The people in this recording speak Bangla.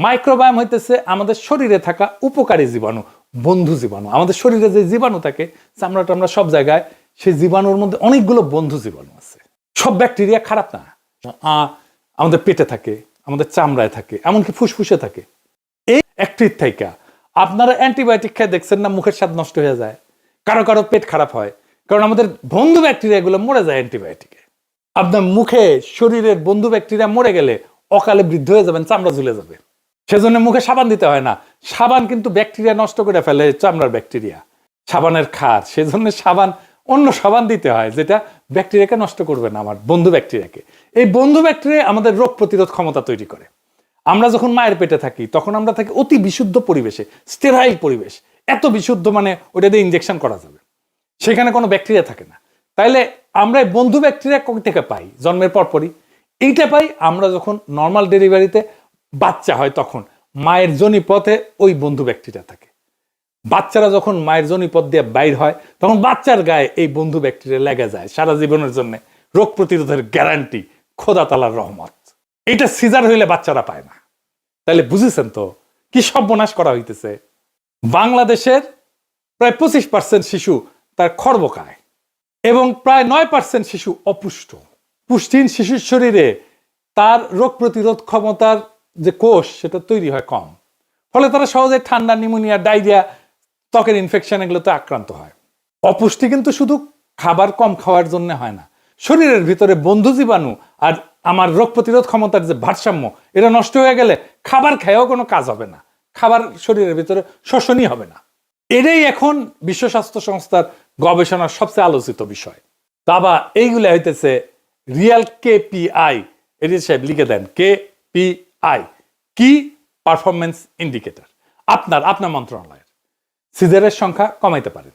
মাইক্রোবায়োম হইতেছে আমাদের শরীরে থাকা উপকারী জীবাণু, বন্ধু জীবাণু। আমাদের শরীরে যে জীবাণু থাকে চামড়া টামড়া সব জায়গায়, সেই জীবাণুর মধ্যে অনেকগুলো বন্ধু জীবাণু আছে। সব ব্যাকটেরিয়া খারাপ না। আমাদের পেটে থাকে, আমাদের চামড়ায় থাকে, এমনকি ফুসফুসে থাকে। এই একটির থেকে আপনারা অ্যান্টিবায়োটিক খেয়ে দেখছেন না, মুখের স্বাদ নষ্ট হয়ে যায়, কারো কারো পেট খারাপ হয়, কারণ আমাদের বন্ধু ব্যাকটেরিয়াগুলো মরে যায় অ্যান্টিবায়োটিকে। আপনার মুখে শরীরের বন্ধু ব্যাকটেরিয়া মরে গেলে অকালে বৃদ্ধ হয়ে যাবেন, চামড়া ঝুলে যাবে। সেজন্য মুখে সাবান দিতে হয় না। সাবান কিন্তু ব্যাকটেরিয়া নষ্ট করে ফেলে, চামড়ার ব্যাকটেরিয়া, সাবানের ক্ষার। সেজন্য অন্য সাবান দিতে হয় যেটা ব্যাকটেরিয়াকে নষ্ট করবে না, আমার বন্ধু ব্যাকটেরিয়াকে। এই বন্ধু ব্যাকটেরিয়া আমাদের রোগ প্রতিরোধ ক্ষমতা তৈরি করে। আমরা যখন মায়ের পেটে থাকি তখন আমরা থাকি অতি বিশুদ্ধ পরিবেশে, স্টেরাইল পরিবেশ, এত বিশুদ্ধ মানে ওটা দিয়ে ইনজেকশন করা যাবে, সেখানে কোনো ব্যাকটেরিয়া থাকে না। তাইলে আমরা বন্ধু ব্যাকটেরিয়া কোথা থেকে পাই? জন্মের পরপরই এইটা পাই আমরা যখন নর্মাল ডেলিভারিতে বাচ্চা হয়, তখন মায়ের যোনিপথে ওই বন্ধু ব্যাকটেরিয়া থাকে। বাচ্চারা যখন মায়ের যোনিপথ দিয়ে বাইর হয় তখন বাচ্চার গায়ে এই বন্ধু ব্যাকটেরিয়া লেগে যায় সারা জীবনের জন্য। রোগ প্রতিরোধের গ্যারান্টি, খোদা তাআলার রহমত। এটা সিজার হইলে বাচ্চারা পায় না। তাহলে বুঝেছেন তো কি সর্বনাশ করা হইতেছে। বাংলাদেশের প্রায় 25% শিশু তার খর্ব খায় এবং প্রায় 9% শিশু অপুষ্ট। পুষ্টিহীন শিশুর শরীরে তার রোগ প্রতিরোধ ক্ষমতার যে কোষ সেটা তৈরি হয় কম, ফলে তারা সহজে ঠান্ডা, নিউমোনিয়া, ডায়রিয়া, ত্বকের ইনফেকশন এগুলোতে আক্রান্ত হয়। অপুষ্টি কিন্তু শুধু খাবার কম খাওয়ার জন্য হয় না, শরীরের ভিতরে বন্ধু জীবাণু আর আমার রোগ প্রতিরোধ ক্ষমতার যে ভারসাম্য, এটা নষ্ট হয়ে গেলে খাবার খেয়েও কোনো কাজ হবে না, খাবার শরীরের ভিতরে শোষণই হবে না। এটাই এখন বিশ্ব স্বাস্থ্য সংস্থার গবেষণার সবচেয়ে আলোচিত বিষয়। তাবা এইগুলো হইতেছে রিয়াল KPI। এটি সাহেব লিখে দেন, KPI কি পারফরমেন্স ইন্ডিকেটর। আপনার মন্ত্রণালয়ের সিজারের সংখ্যা কমাইতে পারেন।